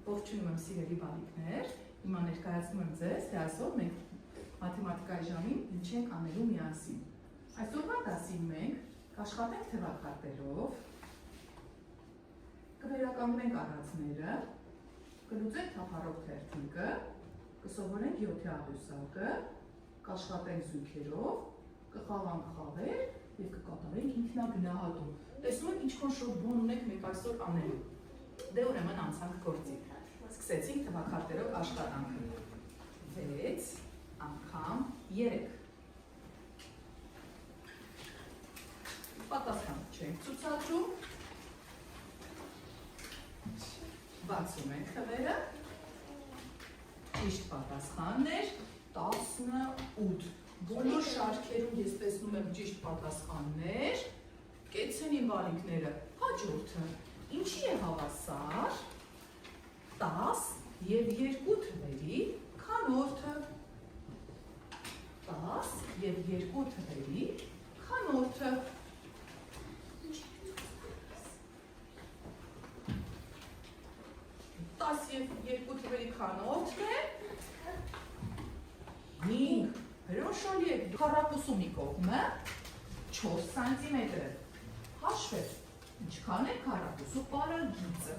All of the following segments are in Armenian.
Ողջունում եմ սիրելի բալիկներ, հիմա ներկայացնում եմ ձեզ, թե այսօր մենք մաթեմատիկայի ժամին ինչ ենք անելու միասին։ Այսօրվա դասին մենք կաշխատենք թվաքարտերով, կվերականգնենք առածները, կլուծենք թափառող թերթիկը, կսովորենք 7-ի աղյուսակը, կաշխատենք զույգերով, կխաղանք խաղեր և կկատարենք ինքնագնահատում։ Տեսնում եք ինչքան շուտ բան ունենք մենք այսօր անելու։ Դե ուրեմն անցանք գործի։ Սկսեցինք թվաքարտերով աշխատանքը։ 6 անգամ 3։ Պատասխան չենք ցուցադրում։ Բացում ենք թվերը։ Ճիշտ պատասխանն էր 18։ Բոլոր շարքերում ես տեսնում եմ ճիշտ պատասխաններ։ Կեցցեն իմ բալիկները, հաջորդը ինչի է հավասար 10 և 2 թվերի քանորդը։ 10 և 2 թվերի քանորդը։ 10 և 2 թվերի քանորդն է 5։ Հրոշալի է, քառակուսու մի կողմը 4 սանտիմետր է։ Հաշվեք, ինչքան է քառակուսու պարագիծը։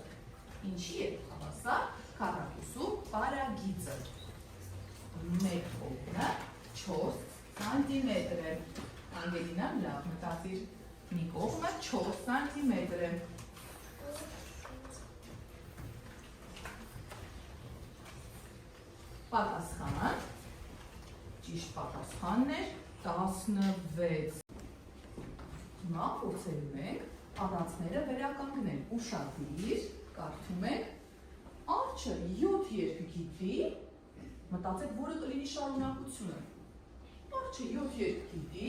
Ինչի է հավասար քառակուսու պարագիծը։ Մեկ կողմը 4 սանտիմետր է։ Անգելինա, լավ մտածիր, մի կողմը 4 սանտիմետր է։ Պատասխան, ճիշտ պատասխանն էր 16։ Հիմա փորձելու ենք առածները վերականգնել։ Ուշադիր, կարդում ենք, արջը 7 երկ գիտի, մտածեք, որը կլինի շարունակությունը։ Արջը 7 երկ գիտի,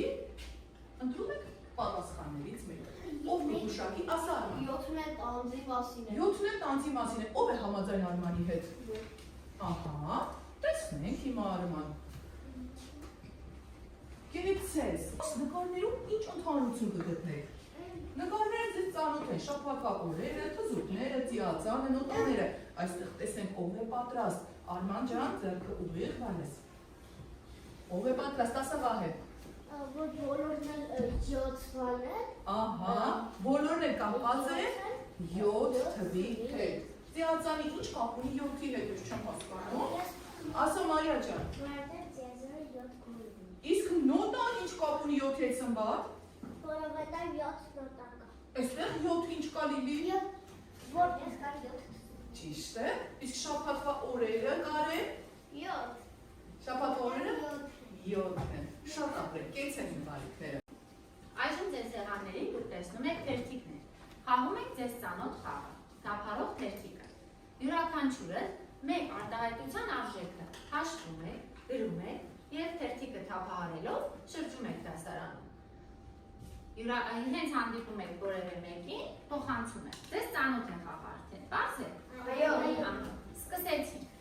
ընտրում եք պատասխաններից մեկը։ Ով կգուշակի, ասա Արման։ 7-ն է տանձի մասին է։ 7-ն է տանձի մասին է, ով է համաձայն Արմանի հետ։ Ահա, տեսնենք հիմա Արման։ Գեղեցես, նկարներում ինչ ընդհանրություն կգտնեք։ Նկարները ձեզ ծանոթ են, շաբաթվա օրերը, թզուկները, ծիածանը, նոտաները։ Այստեղ տեսենք ով է պատրաստ։ Արման ջան, ձեռքը ուղիղ բանես։ Ով է պատրաստ, ասա Վահե։ Որ բոլորն էլ 7 բան է։ Ահա, բոլորն էլ կապված են 7 թվի հետ։ Ծիածանի ինչ կապ ունի 7-ի հետ, ես չեմ հասկանում։ Ասա Մարիա ջան։ Իսկ նոտան ինչ կապ ունի 7-ի հետ Սմբատ։ Որովհետև 7 նոտա կա։ Այստեղ 7 ինչ կա Լիլի։ Որտեղ կա 7։ Ճիշտ է։ Իսկ շաբաթվա օրերը Կարեն։ 7։ Շաբաթվա օրերը 7 են։ Շատ ապրեք, կեցեն իմ բալիկները։ Այժմ ձեզ սեղաններին դուք տեսնում եք թերթիկներ։ Խաղում եք ձեզ ծանոթ խաղը, թափառող թերթիկը։ Յուրաքանչյուրը մեկ արտահայտության արժեքը հաշվում եք, գրում եք և թերթիկը թափահարելով շրջում եք դասարանում։ Հենց հանդիպում եք որևէ մեկին, փոխանցում եք։ Ձեզ ծանոթ է խաղը արդեն, պարզ է։ Այո։ Սկսեցինք։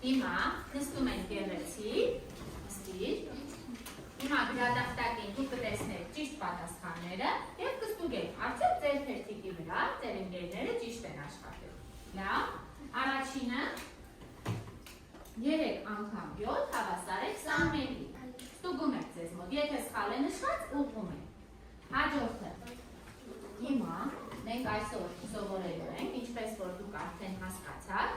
Հիմա նստում ենք գեղեցիկ, նստիր, հիմա գրադախտակին դուք կտեսնեք ճիշտ պատասխանները և կստուգեք, արդյոք ձեր թերթիկի վրա ձեր ընկերները ճիշտ են աշխատել։ Լավ, առաջինը 3 անգամ 7 հավասար է 21-ի, ստուգում եք ձեզ մոտ, եթե սխալ է նշված, ուղղում եք։ Հաջորդը, հիմա մենք այսօր սովորելու ենք, ինչպես որ դուք արդեն հասկացաք,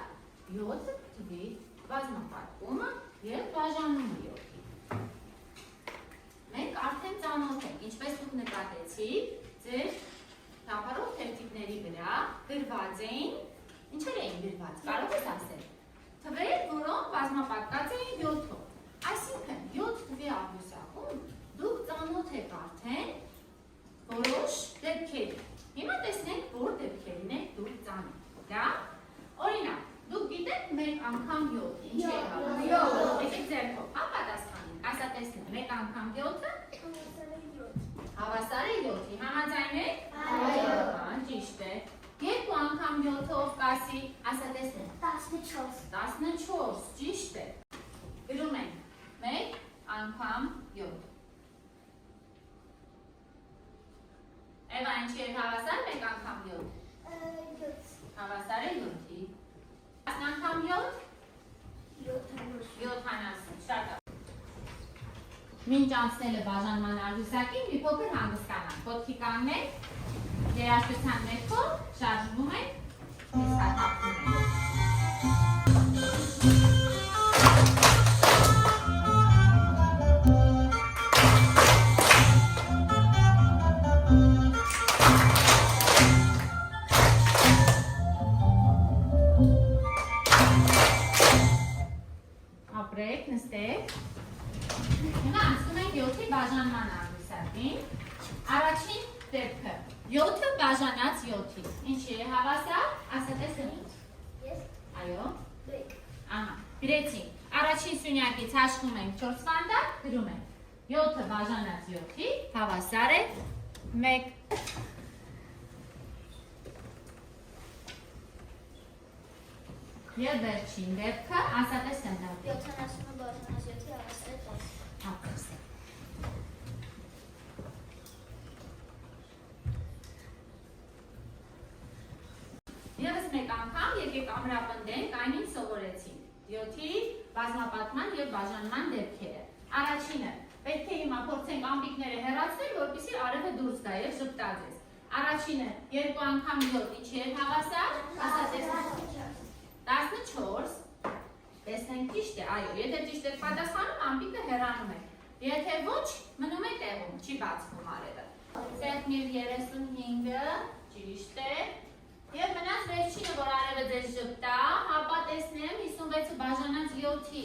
7 թվի բազմապատկումը և բաժանումը 7-ի։ Մենք արդեն ծանոթ ենք, ինչպես դուք նկատեցիք, ձեր թափառող թերթիկների վրա գրված էին, ինչեր էին գրված, կարող ես ասել, թվեր, որոնք բազմապատկած էին 7-ով։ Այսինքն 7 թվի աղյուսակում դուք ծանոթ եք արդեն որոշ դեպքերի։ Հիմա տեսնենք, որ դեպքերին եք դուք ծանոթ։ Դա, օրինակ, դուք գիտեք մեկ անգամ 7, ինչ է հավասար։ Եկեք ձեռքով, պատասխանենք, ասա տեսնենք, մեկ անգամ 7-ը հավասար է 7-ի, համաձայն եք։ Այո, ճիշտ է։ անգամ 7-ը ով կասի, ասա տեսնեմ։ 14 14, ճիշտ է։ Գրում ենք 1 անգամ 7։ Էվա, ինչի էր հավասար 1 անգամ 7։ 7 Հավասար է 7-ի։ 10 անգամ 7։ 70, շատ է։ Մինչ անցնելը բաժանման արգուսակին մի փոքր հանգստանանք։ Ոտքի կանգնենք, երաժշտության ներքո շարժվում ենք, ես հատապում ենք։ Ապրեք, նստեք։ Հիմա անցնում ենք 7-ի բաժանման արգուսակին։ Առաջին դեպքը 7-ը բաժանած 7-ի։ Ինչի է հավասար, ասա տեսնենք։ Yes Այո։ 3 Ահա, գրեցինք։ Առաջին սյունյակից հաշվում ենք 4 վանդակ, գրում ենք 7-ը բաժանած 7-ի հավասար է 1։ Եվ վերջին դեպքը, ասա տեսնեմ դեպքը։ 70 բաժանած 7-ի հավասար է 10 Հապրստե։ Եվս մեկ անգամ եկեք ամրապնդենք այն ինչ սովորեցինք։ 7-ի բազմապատման և բաժանման դեպքերը։ Առաջինը, պետք է հիմա փորձենք ամպիկները հեռացնել, որպեսզի արևը դուրս գա և ժպտա ձեզ։ Առաջինը 2 անգամ 7 ինչի է հավասար, ասա տեսնենք 14, տեսնենք ճիշտ է, այո, եթե ճիշտ եք պատասխանում, ամպիկը հեռանում է։ Եթե ոչ, մնում է տեղում, չի բացվում արևը։ Սեղմիր 35-ը, ճիշտ է։ Եվ մնաց վերջինը, որ արևը ձեզ ժպտա, հապա տեսնեմ 56-ը բաժանած 7-ի։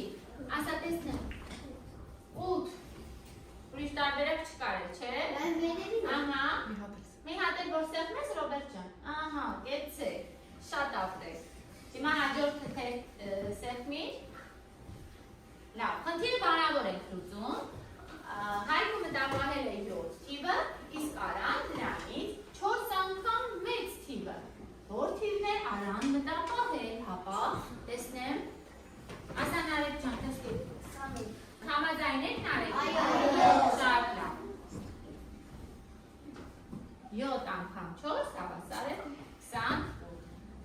Ասա տեսնեմ 8։ Ուրիշ տարբերակ չկար, չէ։ Ահա։ Մի հատ էլ որ սեղմես, Ռոբերտ ջան։ Ահա, կեցեք, շատ ապրեք։ Հիմա հաջորդ սեղմիր։ Լավ, խնդիրը բանավոր ենք լուծում։ Հայկը մտապահել է 7 թիվը, իսկ Արան դրանից 4 անգամ 6 թիվը։ Որ թիվն է Արան մտապահել, հապա, տեսնեմ։ Ասա Նարեկ ջան, տեսնեմ։ Համաձայն եք Նարեկ ջան։ Այո։ Շատ լավ։ 7 անգամ 4 հավասար է 20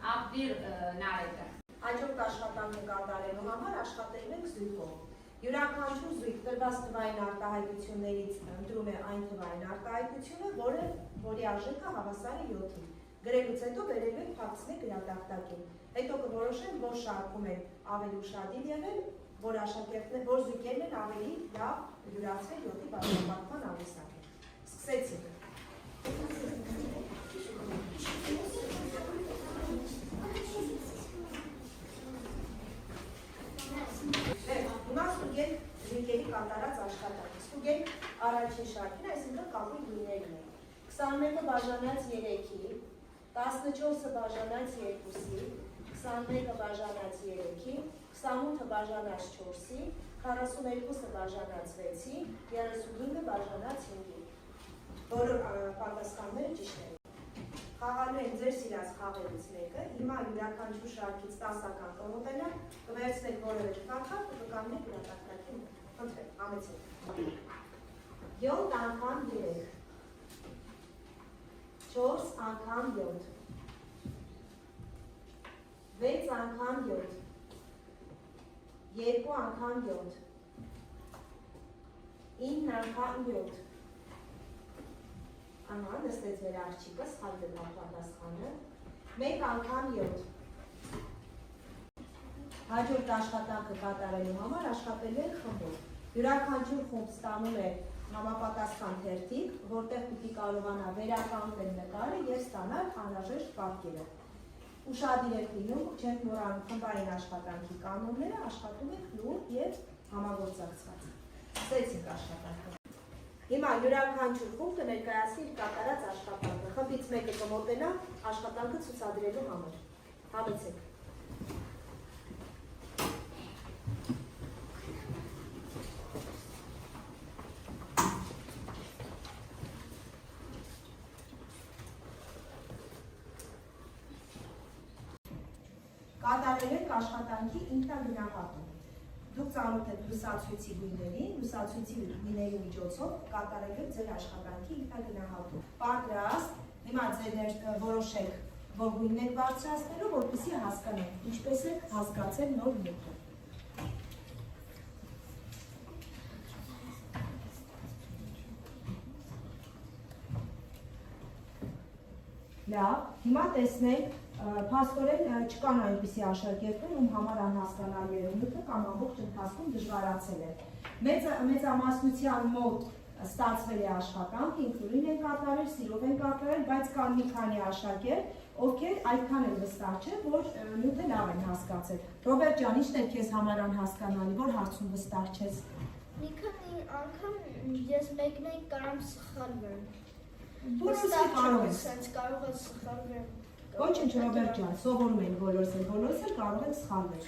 ապրիր Նարեկը։ Հաջորդ աշխատանքը կատարելու համար աշխատել ենք զույգով։ Յուրաքանչյուր զույգ տրված թվային արտահայտություններից ընտրում է այն թվային արտահայտությունը, որի արժեքը հավասար է 7-ին։ Գրելուց հետո վերելու եք փակցնեք գրատախտակին։ Հետո կորոշեն, որ շարքում են ավելի ուշադիր եղել, որ զույգերն են ավելի լավ յուրացրել 7-ի բաժանապատման աղյուսակը։ Սկսեցինք։ Հիմա ստուգենք զույգերի կատարած աշխատանքը։ Ստուգենք առաջին շարքին, այսինքն կապի գույներն են։ 21-ը բաժանած 3-ի, 14-ը բաժանած 2-ի, 21-ը բաժանած 3-ի, 28-ը բաժանած 4-ի, 42-ը բաժանած 6-ի, 35-ը բաժանած 5-ի։ Բոլոր պատասխանները ճիշտ են։ Խաղալու են ձեր սիրած խաղերից մեկը, հիմա յուրաքանչյուր շարքից 10 անգամ կմոտենա, կվերցնեք որևէ շփաթակ, կկանեք գրատախտակի մոտ։ Խնդրեմ, համեցեք։ 7 անգամ 3, 4 անգամ 7, 6 անգամ 7, 2 անգամ 7, 9 անգամ 7, Ահա, նստեց մեր աղջիկը, սխալ գտավ պատասխանը, 1 անգամ 7։ Հաջորդ աշխատանքը կատարելու համար աշխատելու ենք խմբով։ Յուրաքանչյուր խումբ ստանում է համապատասխան թերթիկ, որտեղ պիտի կարողանա վերականգնել նկարը և ստանալ անհրաժեշտ պատկերը։ Ուշադիր եք լինում, չենք մոռանում խմբային աշխատանքի կանոնները, աշխատում եք լուռ և համագործակցված։ Սկսեցինք աշխատանքը։ Հիմա յուրաքանչյուր խումբ կներկայացնի իր կատարած աշխատանքը։ Խմբից մեկը կմոտենա աշխատանքը ցուցադրելու համար։ Համեցեք։ կատարել եք աշխատանքի ինքնագնահատում։ Դուք ծանոթ եք լուսացույցի գույներին, լուսացույցի գույների միջոցով կատարել եք ձեր աշխատանքի ինքնագնահատում։ Պատրաստ, հիմա ձեր որոշեք, որ գույնն եք բարձրացնելու, որպեսզի հասկանեք, ինչպես եք հասկացել նոր նյութը։ Լավ, հիմա տեսնենք, փաստորեն չկան այնպիսի աշակերտներ, ում համար անհասկանալի է նյութը կամ ամբողջ ընթացքում դժվարացել է։ Մեծամասնության մոտ ստացվել է աշխատանք, ինքնուրույն են կատարել, սիրով են կատարել, բայց կան մի քանի աշակերտ, ովքեր այդքան էլ վստահ չէ, որ նյութը լավ են հասկացել։ Ռոբերտ ջան, ի՞նչն է քեզ համար անհասկանալի, որ հարցում վստահ չես։ Մի քանի անգամ ես մեկնեի կարամ սխալվեմ։ Բոլորս կարող ես։ Սենց կարող է սխալվեմ։ Ոչինչ, Ռոբերտ ջան, սովորում են բոլորս էլ կարող են սխալվել։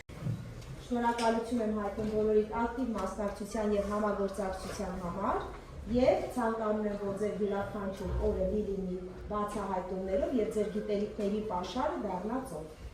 Շնորհակալություն եմ հայտնում բոլորիդ ակտիվ մասնակցության եւ համագործակցության համար եւ ցանկանում եմ, որ ձեր յուրաքանչյուր օրը լինի բացահայտումներով եւ ձեր գիտելիքների պաշարը դառնա ծով։